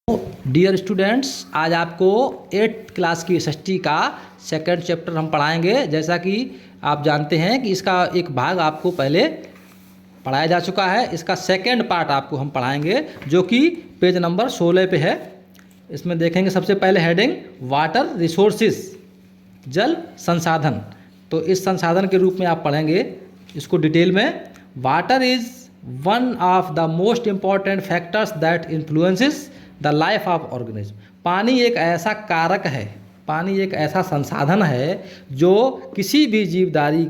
Dear students, आज आपको 8th class की एसएसटी का सेकंड चैप्टर हम पढ़ाएंगे। जैसा कि आप जानते हैं कि इसका एक भाग आपको पहले पढ़ाया जा चुका है। इसका सेकंड पार्ट आपको हम पढ़ाएंगे जो कि पेज नंबर 16 पे है। इसमें देखेंगे सबसे पहले हेडिंग वाटर रिसोर्सेज, जल संसाधन। तो इस संसाधन के रूप में आप पढ़ेंगे इसको डिटेल में। Water is one of the most important factors that influences the life of organism. पानी एक ऐसा कारक है, पानी एक ऐसा संसाधन है जो किसी भी जीवधारी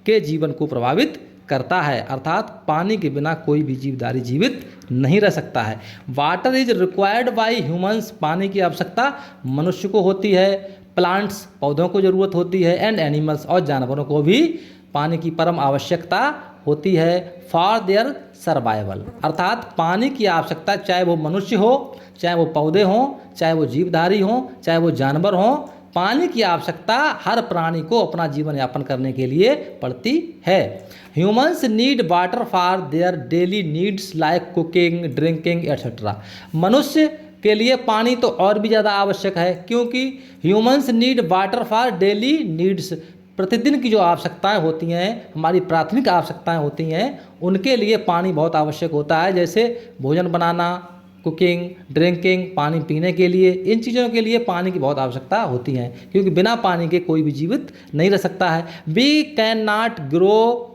के जीवन को प्रभावित करता है। अर्थात पानी के बिना कोई भी जीवधारी जीवित नहीं रह सकता है। Water is required by humans, पानी की आवश्यकता मनुष्य को होती है, प्लांट्स पौधों को ज़रूरत होती है, एंड एनिमल्स और जानवरों को भी पानी की परम आवश्यकता होती है फॉर देयर सर्वाइवल। अर्थात पानी की आवश्यकता चाहे वो मनुष्य हो, चाहे वो पौधे हों, चाहे वो जीवधारी हों, चाहे वो जानवर हों, पानी की आवश्यकता हर प्राणी को अपना जीवन यापन करने के लिए पड़ती है। Humans need water for their daily needs like cooking, drinking etcetera. मनुष्य के लिए पानी तो और भी ज़्यादा आवश्यक है, क्योंकि humans need water for daily needs. प्रतिदिन की जो आवश्यकताएं होती हैं, हमारी प्राथमिक आवश्यकताएं होती हैं, उनके लिए पानी बहुत आवश्यक होता है। जैसे भोजन बनाना, कुकिंग, ड्रिंकिंग, पानी पीने के लिए, इन चीज़ों के लिए पानी की बहुत आवश्यकता होती है, क्योंकि बिना पानी के कोई भी जीवित नहीं रह सकता है। We cannot grow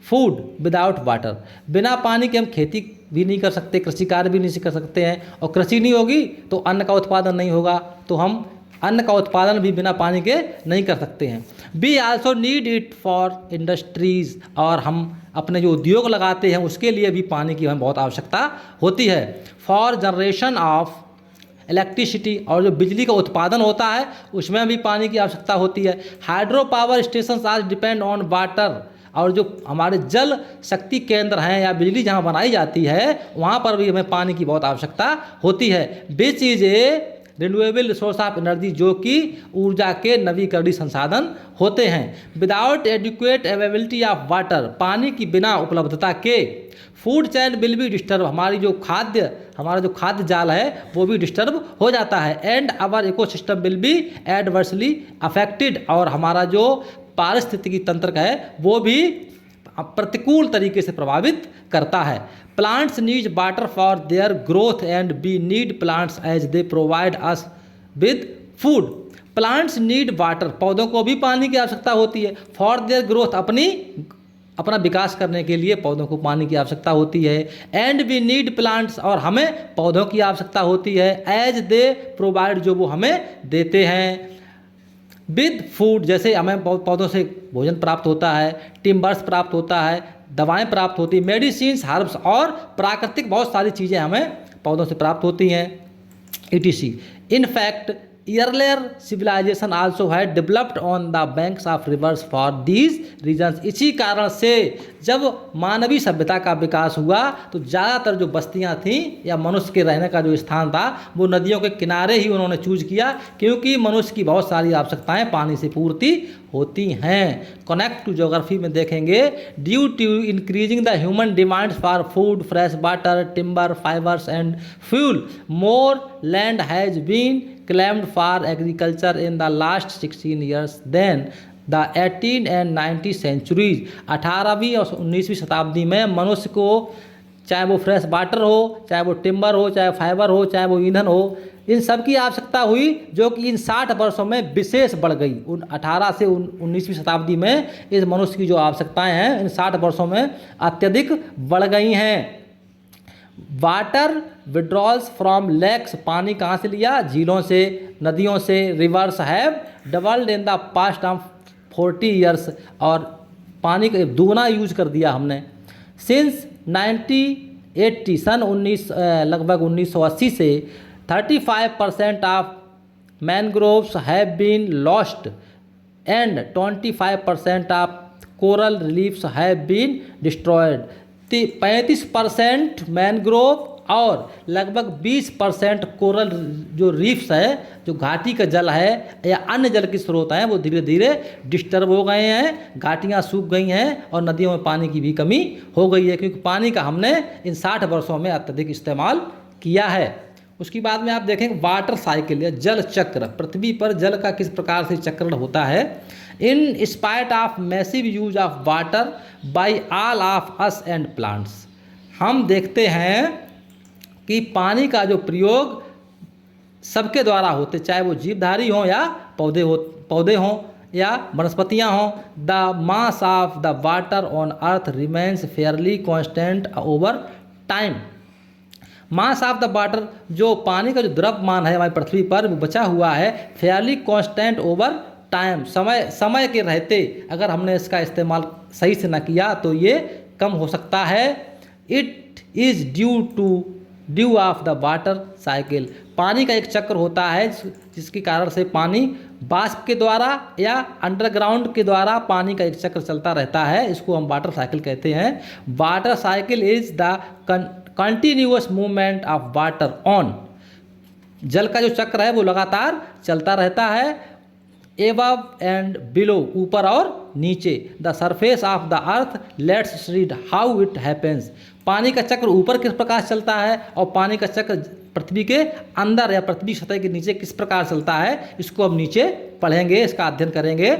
food without water. बिना पानी के हम खेती भी नहीं कर सकते, कृषि कार्य भी नहीं कर सकते हैं, और कृषि नहीं होगी तो अन्न का उत्पादन नहीं होगा, तो हम अन्न का उत्पादन भी बिना पानी के नहीं कर सकते हैं। We also need it for industries, और हम अपने जो उद्योग लगाते हैं उसके लिए भी पानी की हमें बहुत आवश्यकता होती है। फॉर जनरेशन ऑफ इलेक्ट्रिसिटी, और जो बिजली का उत्पादन होता है उसमें भी पानी की आवश्यकता होती है। हाइड्रो पावर स्टेशन आज डिपेंड ऑन वाटर, और जो हमारे जल शक्ति केंद्र हैं या बिजली जहाँ बनाई जाती है वहाँ पर भी हमें पानी की बहुत आवश्यकता होती है। Which is a renewable resource of energy, जो कि ऊर्जा के नवीकरणीय संसाधन होते हैं। Without adequate availability of water, पानी की बिना उपलब्धता के food chain will be disturb, हमारा जो खाद्य जाल है वो भी डिस्टर्ब हो जाता है। And our ecosystem will be adversely affected, और हमारा जो पारिस्थितिकी तंत्र है वो भी प्रतिकूल तरीके से प्रभावित करता है। Plants need water for their growth and we need plants as they provide us with food. Plants need water, पौधों को भी पानी की आवश्यकता होती है। फॉर देयर ग्रोथ, अपना विकास करने के लिए पौधों को पानी की आवश्यकता होती है। एंड वी नीड प्लांट्स, और हमें पौधों की आवश्यकता होती है। एज दे प्रोवाइड, जो वो हमें देते हैं। विद फूड, जैसे हमें पौधों से भोजन प्राप्त होता है, टिम्बर्स प्राप्त होता है, दवाएं प्राप्त होती हैं, मेडिसिन्स, हर्ब्स और प्राकृतिक बहुत सारी चीज़ें हमें पौधों से प्राप्त होती हैं, etc. In fact earlier civilization also had developed on the banks of rivers for these reasons। इसी कारण से जब मानवीय सभ्यता का विकास हुआ तो ज़्यादातर जो बस्तियां थीं या मनुष्य के रहने का जो स्थान था वो नदियों के किनारे ही उन्होंने चूज किया, क्योंकि मनुष्य की बहुत सारी आवश्यकताएं पानी से पूर्ति होती हैं। कनेक्ट टू ज्योग्राफी में देखेंगे, due to increasing the human demands for food, fresh water, timber, fibres and fuel, more land has been claimed for agriculture in the last 16 years than the 18 and 19 centuries। 18वीं और 19वीं शताब्दी में मनुष्य को चाहे वो फ्रेश वाटर हो, चाहे वो टिम्बर हो, चाहे फाइबर हो, चाहे वो ईंधन हो, इन सब की आवश्यकता हुई, जो कि इन 60 वर्षों में विशेष बढ़ गई। 18 से 19वीं शताब्दी में इस मनुष्य की जो आवश्यकताएं हैं इन 60 वर्षों में अत्यधिक बढ़ गई हैं। वाटर विड्रॉल्स फ्रॉम लेक्स, पानी कहाँ से लिया? झीलों से, नदियों से। Reverse have doubled in the past of 40 years, और पानी का दुगना यूज कर दिया हमने। सिंस 1980, लगभग 1980 से 35% of mangroves have been lost and 25% of coral reliefs have been destroyed. 35% mangrove और लगभग 20% कोरल जो रीफ्स है, जो घाटी का जल है या अन्य जल के स्रोत हैं, वो धीरे धीरे डिस्टर्ब हो गए हैं, घाटियाँ सूख गई हैं और नदियों में पानी की भी कमी हो गई है, क्योंकि पानी का हमने इन 60 वर्षों में अत्यधिक इस्तेमाल किया है। उसके बाद में आप देखेंगे वाटर साइकिल या जल चक्र, पृथ्वी पर जल का किस प्रकार से चक्रण होता है। In spite of massive use of water bye all of us and plants, हम देखते हैं कि पानी का जो प्रयोग सबके द्वारा होते, चाहे वो जीवधारी हों या पौधे हों या वनस्पतियाँ हों। The mass of the water on earth remains Fairlie constant over time. Mass of the water, जो पानी का जो द्रव्यमान है हमारी पृथ्वी पर वो बचा हुआ है, फेयरली कॉन्स्टेंट ओवर टाइम, समय के रहते अगर हमने इसका इस्तेमाल सही से न किया तो ये कम हो सकता है। It is due of the water cycle, पानी का एक चक्र होता है जिसके कारण से पानी वाष्प के द्वारा या अंडरग्राउंड के द्वारा पानी का एक चक्र चलता रहता है, इसको हम वाटर साइकिल कहते हैं। Water cycle is the continuous movement of water on, जल का जो चक्र है वो लगातार चलता रहता है। एबव एंड बिलो, ऊपर और नीचे। The surface of the earth let's read how it happens, पानी का चक्र ऊपर किस प्रकार चलता है और पानी का चक्र पृथ्वी के अंदर या पृथ्वी सतह के नीचे किस प्रकार चलता है, इसको हम नीचे पढ़ेंगे, इसका अध्ययन करेंगे।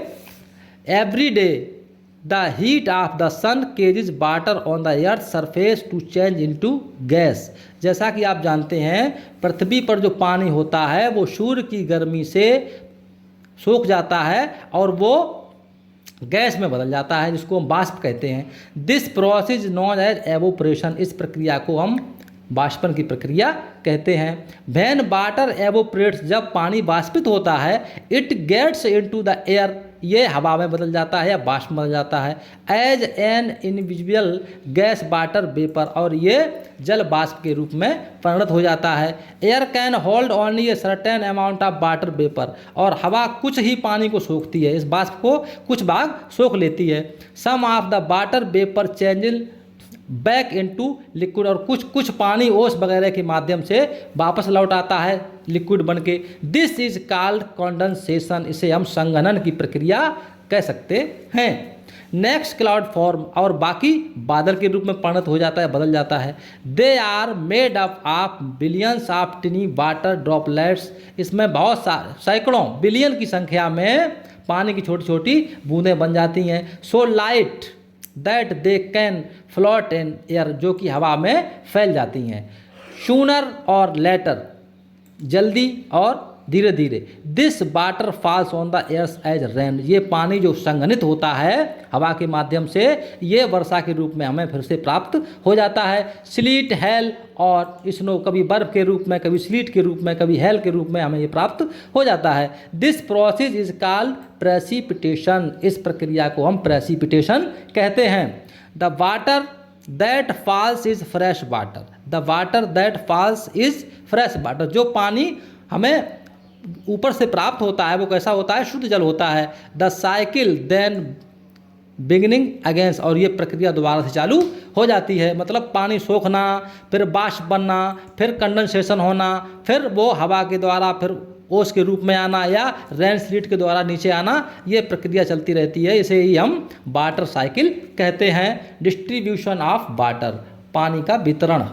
Every day the heat of the sun causes water on the earth surface to change into gas, जैसा कि आप जानते हैं पृथ्वी पर जो पानी होता है वो सूर्य की गर्मी से सोख जाता है और वो गैस में बदल जाता है, जिसको हम वाष्प कहते हैं। This process known as evaporation, इस प्रक्रिया को हम वाष्पन की प्रक्रिया कहते हैं। व्हेन वाटर एवोपरेट्स, जब पानी वाष्पित होता है, it gets into the air, ये हवा में बदल जाता है या वाष्प में बदल जाता है। As an invisible gas water vapour, और ये जल वाष्प के रूप में परिणत हो जाता है। Air can hold only a certain amount of water vapour, और हवा कुछ ही पानी को सोखती है, इस वाष्प को कुछ भाग सोख लेती है। Some of the water vapour changes back into liquid, और कुछ पानी ओस वगैरह के माध्यम से वापस लौट आता है लिक्विड बन के। दिस इज कॉल्ड कंडेंसेशन, इसे हम संघनन की प्रक्रिया कह सकते हैं। नेक्स्ट क्लाउड फॉर्म, और बाकी बादल के रूप में परिणत हो जाता है, बदल जाता है। They are made up of billions of tiny water droplets, इसमें बहुत सैकड़ों बिलियन की संख्या में पानी की छोटी छोटी बूंदें बन जाती हैं। So light that they can float in air, जो कि हवा में फैल जाती हैं। सूनर और लेटर, जल्दी और धीरे धीरे। This water falls on the earth as rain, ये पानी जो संघनित होता है हवा के माध्यम से, ये वर्षा के रूप में हमें फिर से प्राप्त हो जाता है। स्लीट, हेल और स्नो, कभी बर्फ के रूप में, कभी स्लीट के रूप में, कभी हेल के रूप में हमें ये प्राप्त हो जाता है। This process is called precipitation, इस प्रक्रिया को हम प्रेसिपिटेशन कहते हैं। The water that falls is fresh water, the water that falls is fresh water, जो पानी हमें ऊपर से प्राप्त होता है वो कैसा होता है, शुद्ध जल होता है। The cycle then beginning against, और ये प्रक्रिया दोबारा से चालू हो जाती है, मतलब पानी सोखना, फिर वाष्प बनना, फिर कंडेंसेशन होना, फिर वो हवा के द्वारा फिर ओस के रूप में आना या रेन स्लीट के द्वारा नीचे आना, ये प्रक्रिया चलती रहती है, इसे ही हम वाटर साइकिल कहते हैं। डिस्ट्रीब्यूशन ऑफ वाटर, पानी का वितरण।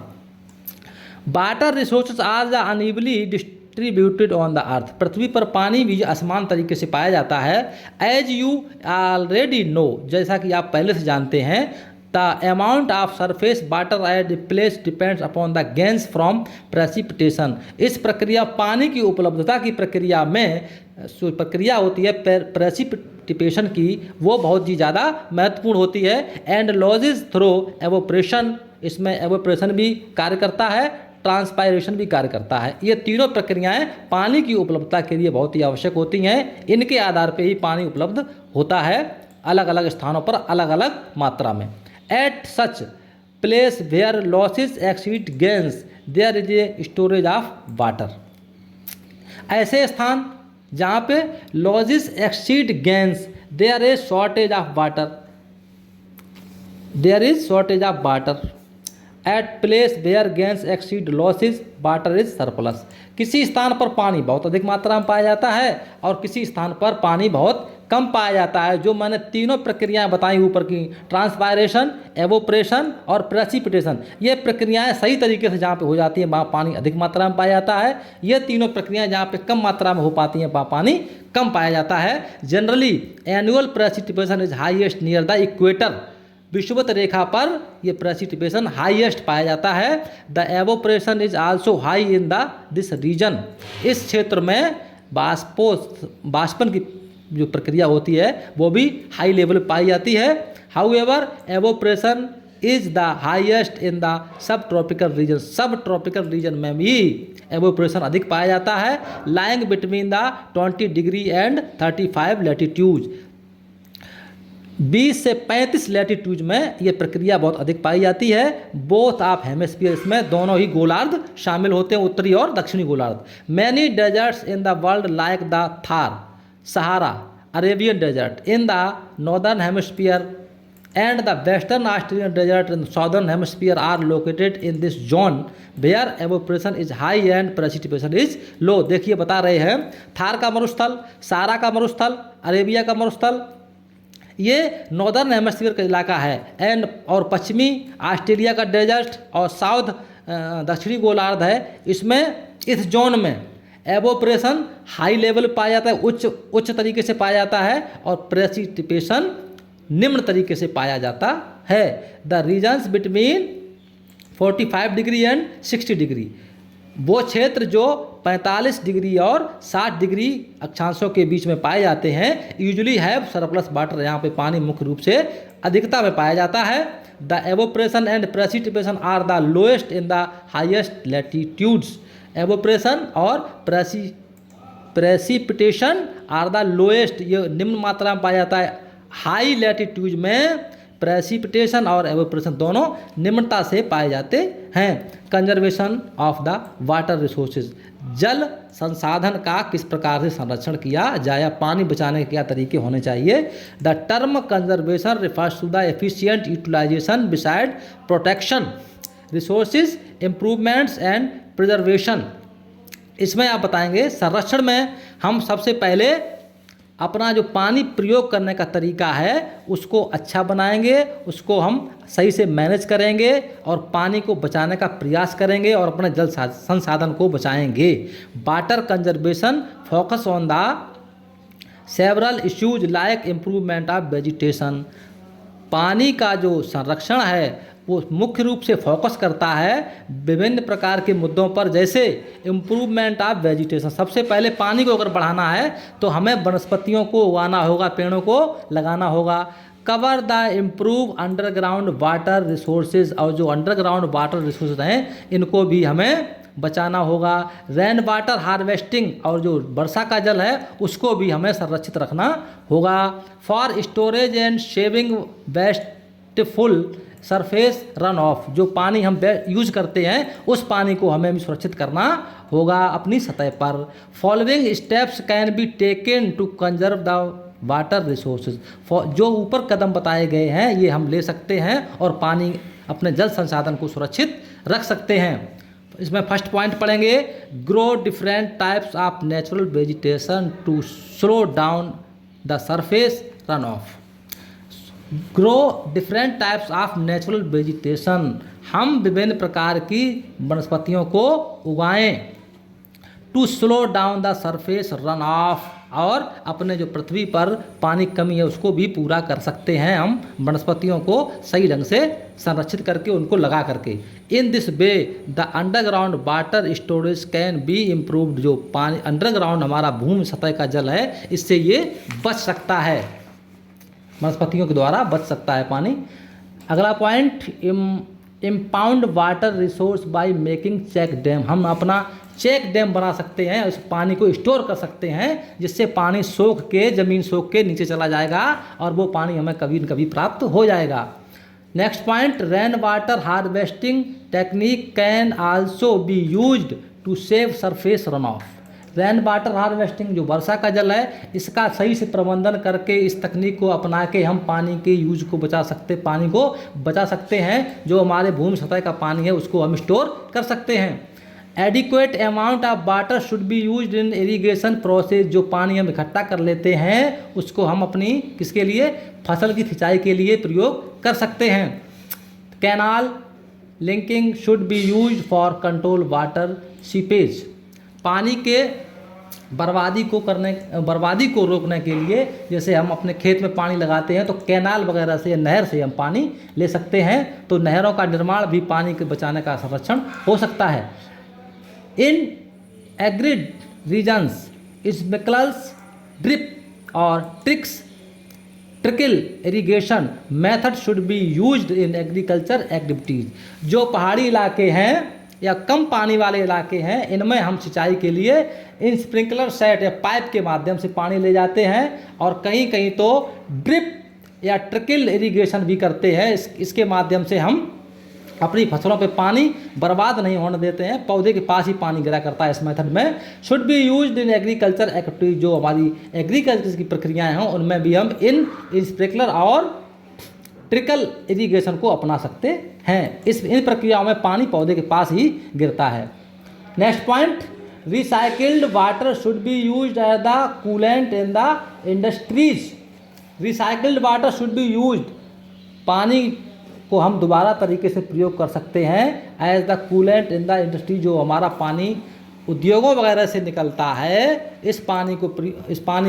Water resources are the unevenly distributed on the earth, पृथ्वी पर पानी भी असमान तरीके से पाया जाता है। एज यू ऑलरेडी नो, जैसा कि आप पहले से जानते हैं, the amount of surface water at the place depends upon the gains from precipitation, इस प्रक्रिया पानी की उपलब्धता की प्रक्रिया में प्रक्रिया होती है प्रेसिपिटेशन की, वो बहुत ही ज़्यादा महत्वपूर्ण होती है। एंड लॉसेज थ्रो एवोपरेशन, इसमें एवोपरेशन भी कार्य करता है, ट्रांसपायरेशन भी कार्य करता है। ये तीनों प्रक्रियाएं पानी की उपलब्धता के लिए बहुत ही आवश्यक होती हैं, इनके आधार पर ही पानी उपलब्ध होता है अलग अलग स्थानों पर अलग अलग मात्रा में। At such place where losses exceed gains there is a storage of water, ऐसे स्थान जहाँ पे losses exceed gains there is shortage of water, there is shortage of water. At place where gains exceed losses water is surplus, किसी स्थान पर पानी बहुत अधिक मात्रा में पाया जाता है और किसी स्थान पर पानी बहुत कम पाया जाता है। जो मैंने तीनों प्रक्रियाएं बताई ऊपर की, ट्रांसपायरेशन, एवोपरेशन और प्रेसिपिटेशन, ये प्रक्रियाएं सही तरीके से जहाँ पे हो जाती हैं वहाँ पानी अधिक मात्रा में पाया जाता है। ये तीनों प्रक्रियाएं जहाँ पे कम मात्रा में हो पाती हैं वहाँ पानी कम पाया जाता है। Generally annual precipitation is highest near the equator, विषुवत रेखा पर यह प्रेसिपिटेशन हाईएस्ट पाया जाता है। The evaporation is also high in the this region, इस क्षेत्र में बाष्पन की जो प्रक्रिया होती है वो भी हाई लेवल पाई जाती है। However evaporation is the highest in the sub tropical region, सब ट्रॉपिकल रीजन में भी एवोपरेशन अधिक पाया जाता है। Lying between the 20 degree and 35 latitude, 20 से 35 लैटिट्यूड में ये प्रक्रिया बहुत अधिक पाई जाती है। बोथ ऑफ हेमिस्फीयर्स में दोनों ही गोलार्ध शामिल होते हैं, उत्तरी और दक्षिणी गोलार्ध। Many deserts in the world like the Thar, Sahara, Arabian desert in the northern hemisphere and the western Australian desert in the southern hemisphere are located in this zone where evaporation is high and precipitation is low। देखिए बता रहे हैं थार का मरुस्थल, सहारा का मरुस्थल, Arabia का मरुस्थल, ये नॉर्दर्न हेमिस्फीयर का इलाका है एंड और पश्चिमी ऑस्ट्रेलिया का डेजर्ट और साउथ दक्षिणी गोलार्ध है। इसमें इस जोन में एवोपरेशन हाई लेवल पाया जाता है, उच्च तरीके से पाया जाता है, और प्रेसिपिटेशन निम्न तरीके से पाया जाता है। The regions between 45 degree and 60 degree, वो क्षेत्र जो 45 डिग्री और 60 डिग्री अक्षांशों के बीच में पाए जाते हैं, यूजुअली हैव सरप्लस वाटर, यहाँ पे पानी मुख्य रूप से अधिकता में पाया जाता है। The evaporation and precipitation are the lowest in the highest latitudes, evaporation और प्रेसिपिटेशन आर द लोएस्ट, ये निम्न मात्रा में पाया जाता है। हाई लैटिट्यूड में प्रेसिपिटेशन और एवोपरेशन दोनों निम्नता से पाए जाते हैं। Conservation of the water resources, जल संसाधन का किस प्रकार से संरक्षण किया जाए या पानी बचाने के क्या तरीके होने चाहिए। The term conservation refers to the efficient utilization beside protection, resources improvements and preservation. इसमें आप बताएंगे संरक्षण में हम सबसे पहले अपना जो पानी प्रयोग करने का तरीका है उसको अच्छा बनाएंगे, उसको हम सही से मैनेज करेंगे और पानी को बचाने का प्रयास करेंगे और अपने जल संसाधन को बचाएंगे। Water conservation focus on the several issues like improvement of vegetation, पानी का जो संरक्षण है वो मुख्य रूप से फोकस करता है विभिन्न प्रकार के मुद्दों पर, जैसे इम्प्रूवमेंट ऑफ वेजिटेशन। सबसे पहले पानी को अगर बढ़ाना है तो हमें वनस्पतियों को उगाना होगा, पेड़ों को लगाना होगा। Cover the improve underground water resources, और जो अंडरग्राउंड वाटर रिसोर्सेज हैं इनको भी हमें बचाना होगा। रेन वाटर हार्वेस्टिंग, और जो वर्षा का जल है उसको भी हमें संरक्षित रखना होगा। For storage and shaving wasteful surface run of, जो पानी हम यूज करते हैं उस पानी को हमें भी सुरक्षित करना होगा अपनी सतह पर। Following steps can be taken to conserve the water resources, जो ऊपर कदम बताए गए हैं ये हम ले सकते हैं और पानी अपने जल संसाधन को सुरक्षित रख सकते हैं। इसमें फर्स्ट पॉइंट पढ़ेंगे, grow different types of natural vegetation to slow down the surface run off. Grow different types of natural vegetation, हम विभिन्न प्रकार की वनस्पतियों को उगाएं। To slow down the surface run off, और अपने जो पृथ्वी पर पानी की कमी है उसको भी पूरा कर सकते हैं हम वनस्पतियों को सही ढंग से संरक्षित करके उनको लगा करके। In this way the underground water storage can be improved, जो पानी अंडरग्राउंड हमारा भूमि सतह का जल है इससे ये बच सकता है, वनस्पतियों के द्वारा बच सकता है पानी। अगला point, impound water resource by making check dam, हम अपना चेक डैम बना सकते हैं, उस पानी को स्टोर कर सकते हैं जिससे पानी सोख के ज़मीन सोख के नीचे चला जाएगा और वो पानी हमें कभी न कभी प्राप्त हो जाएगा। Next point, rain water harvesting technique can also be used to save surface run off. Rain water harvesting, जो वर्षा का जल है इसका सही से प्रबंधन करके इस तकनीक को अपना के हम पानी के यूज को पानी को बचा सकते हैं, जो हमारे भूमि सतह का पानी है उसको हम स्टोर कर सकते हैं। Adequate amount of water should be used in irrigation process. जो पानी हम इकट्ठा कर लेते हैं उसको हम अपनी किसके लिए, फसल की सिंचाई के लिए प्रयोग कर सकते हैं। Canal linking should be used for control water seepage. पानी के बर्बादी को रोकने के लिए, जैसे हम अपने खेत में पानी लगाते हैं तो कैनाल वगैरह से, नहर से हम पानी ले सकते हैं, तो नहरों का निर्माण भी पानी के बचाने का संरक्षण हो सकता है। इन एग्रिड रीजन्स स्प्रिंकलर्स, ड्रिप और trickle irrigation method should be used in agriculture activities. जो पहाड़ी इलाके हैं या कम पानी वाले इलाके हैं, इनमें हम सिंचाई के लिए इन स्प्रिंकलर सेट या पाइप के माध्यम से पानी ले जाते हैं, और कहीं कहीं तो ड्रिप या ट्रिकल इरिगेशन भी करते हैं। इसके माध्यम से हम अपनी फसलों पे पानी बर्बाद नहीं होने देते हैं, पौधे के पास ही पानी गिरा करता है। इस मेथड में should be used in agriculture activities. जो हमारी एग्रीकल्चर की प्रक्रियाएं हैं उनमें भी हम इन स्प्रिंकलर और ट्रिकल इरिगेशन को अपना सकते हैं। इन प्रक्रियाओं में पानी पौधे के पास ही गिरता है। Next point, recycled water should be used as the coolant in the industries. Recycled water should be used, पानी को हम दोबारा तरीके से प्रयोग कर सकते हैं as the coolant in the industry. जो हमारा पानी उद्योगों वगैरह से निकलता है, इस पानी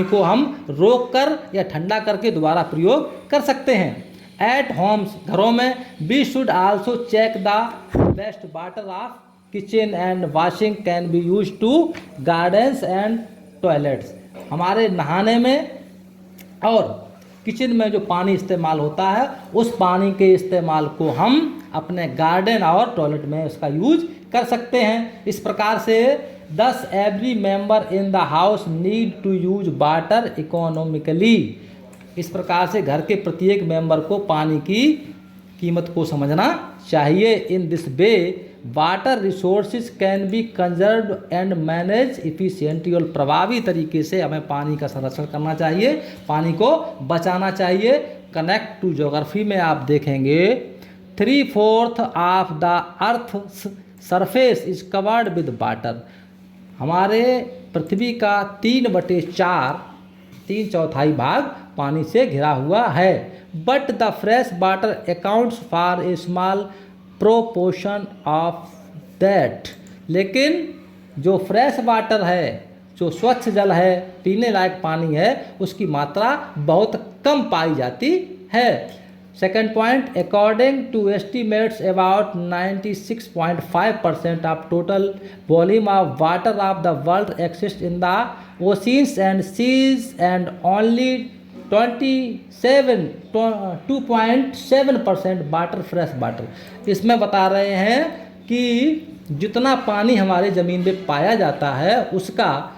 को हम रोक कर या ठंडा करके दोबारा प्रयोग कर सकते हैं। एट होम्स, घरों में, we should also check the best water of kitchen and washing can be use to gardens and toilets. हमारे नहाने में और किचन में जो पानी इस्तेमाल होता है, उस पानी के इस्तेमाल को हम अपने गार्डन और टॉयलेट में उसका यूज कर सकते हैं। इस प्रकार से 10 every member in the house need to use water economically. इस प्रकार से घर के प्रत्येक मेंबर को पानी की कीमत को समझना चाहिए। In this way water resources can be conserved and manage efficiently. और प्रभावी तरीके से हमें पानी का संरक्षण करना चाहिए, पानी को बचाना चाहिए। कनेक्ट टू ज्योग्राफी में आप देखेंगे 3/4 of the earth surface is covered with water. हमारे पृथ्वी का 3/4, 3/4 भाग पानी से घिरा हुआ है। But the fresh water accounts for a small proportion of that. लेकिन जो फ्रेश वाटर है, जो स्वच्छ जल है, पीने लायक पानी है, उसकी मात्रा बहुत कम पाई जाती है। Second point, according to estimates about 96.5% of total volume of water of the world exist in the oceans and seas and only 2.7% water fresh water. इसमें बता रहे हैं कि जितना पानी हमारे ज़मीन में पाया जाता है उसका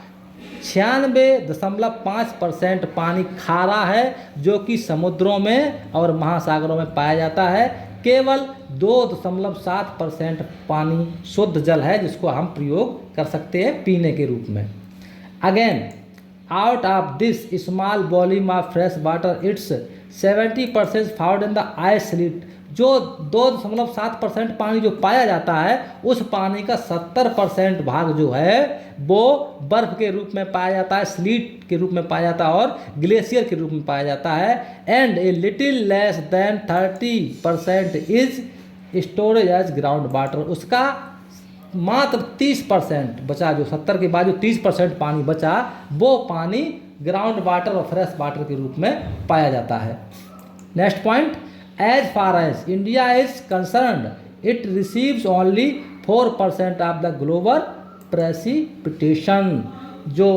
96.5% पानी खारा है, जो कि समुद्रों में और महासागरों में पाया जाता है। केवल 2.7% पानी शुद्ध जल है, जिसको हम प्रयोग कर सकते हैं पीने के रूप में। Again, out of this small volume of fresh water, it's 70% found in the ice sheet। जो 2.7% पानी जो पाया जाता है, उस पानी का 70% भाग जो है वो बर्फ के रूप में पाया जाता है, स्लीट के रूप में पाया जाता है और ग्लेशियर के रूप में पाया जाता है। And a little less than 30% is storage as ground water. उसका मात्र 30% बचा, जो 70 के बाद जो 30% पानी बचा, वो पानी ग्राउंड वाटर और फ्रेश वाटर के रूप में पाया जाता है। Next point, as far as India is concerned, it receives only 4% of the global precipitation. जो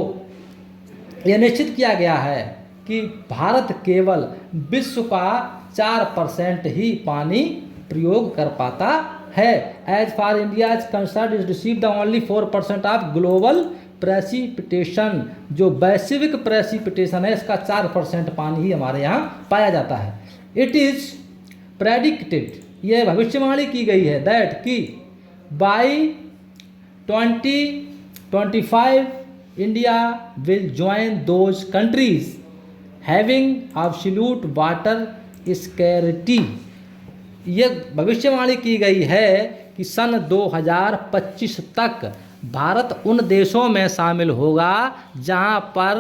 यह निश्चित किया गया है कि भारत केवल विश्व का 4% ही पानी प्रयोग कर पाता है। As far India is concerned is receive the only 4% of global precipitation. जो वैश्विक प्रेसिपिटेशन है, इसका 4% पानी ही हमारे यहाँ पाया जाता है। इट इज प्रेडिक्टेड, यह भविष्यवाणी की गई है, दैट कि by 2025 India will join those countries having absolute water scarcity. यह भविष्यवाणी की गई है कि सन 2025 तक भारत उन देशों में शामिल होगा जहां पर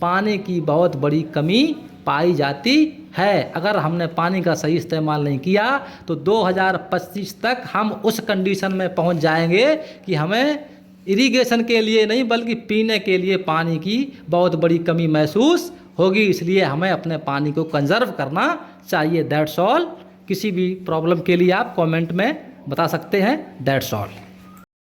पानी की बहुत बड़ी कमी पाई जाती है। अगर हमने पानी का सही इस्तेमाल नहीं किया तो 2025 तक हम उस कंडीशन में पहुंच जाएंगे कि हमें इरिगेशन के लिए नहीं बल्कि पीने के लिए पानी की बहुत बड़ी कमी महसूस होगी। इसलिए हमें अपने पानी को कंजर्व करना चाहिए। That's all. किसी भी प्रॉब्लम के लिए आप कमेंट में बता सकते हैं। That's all.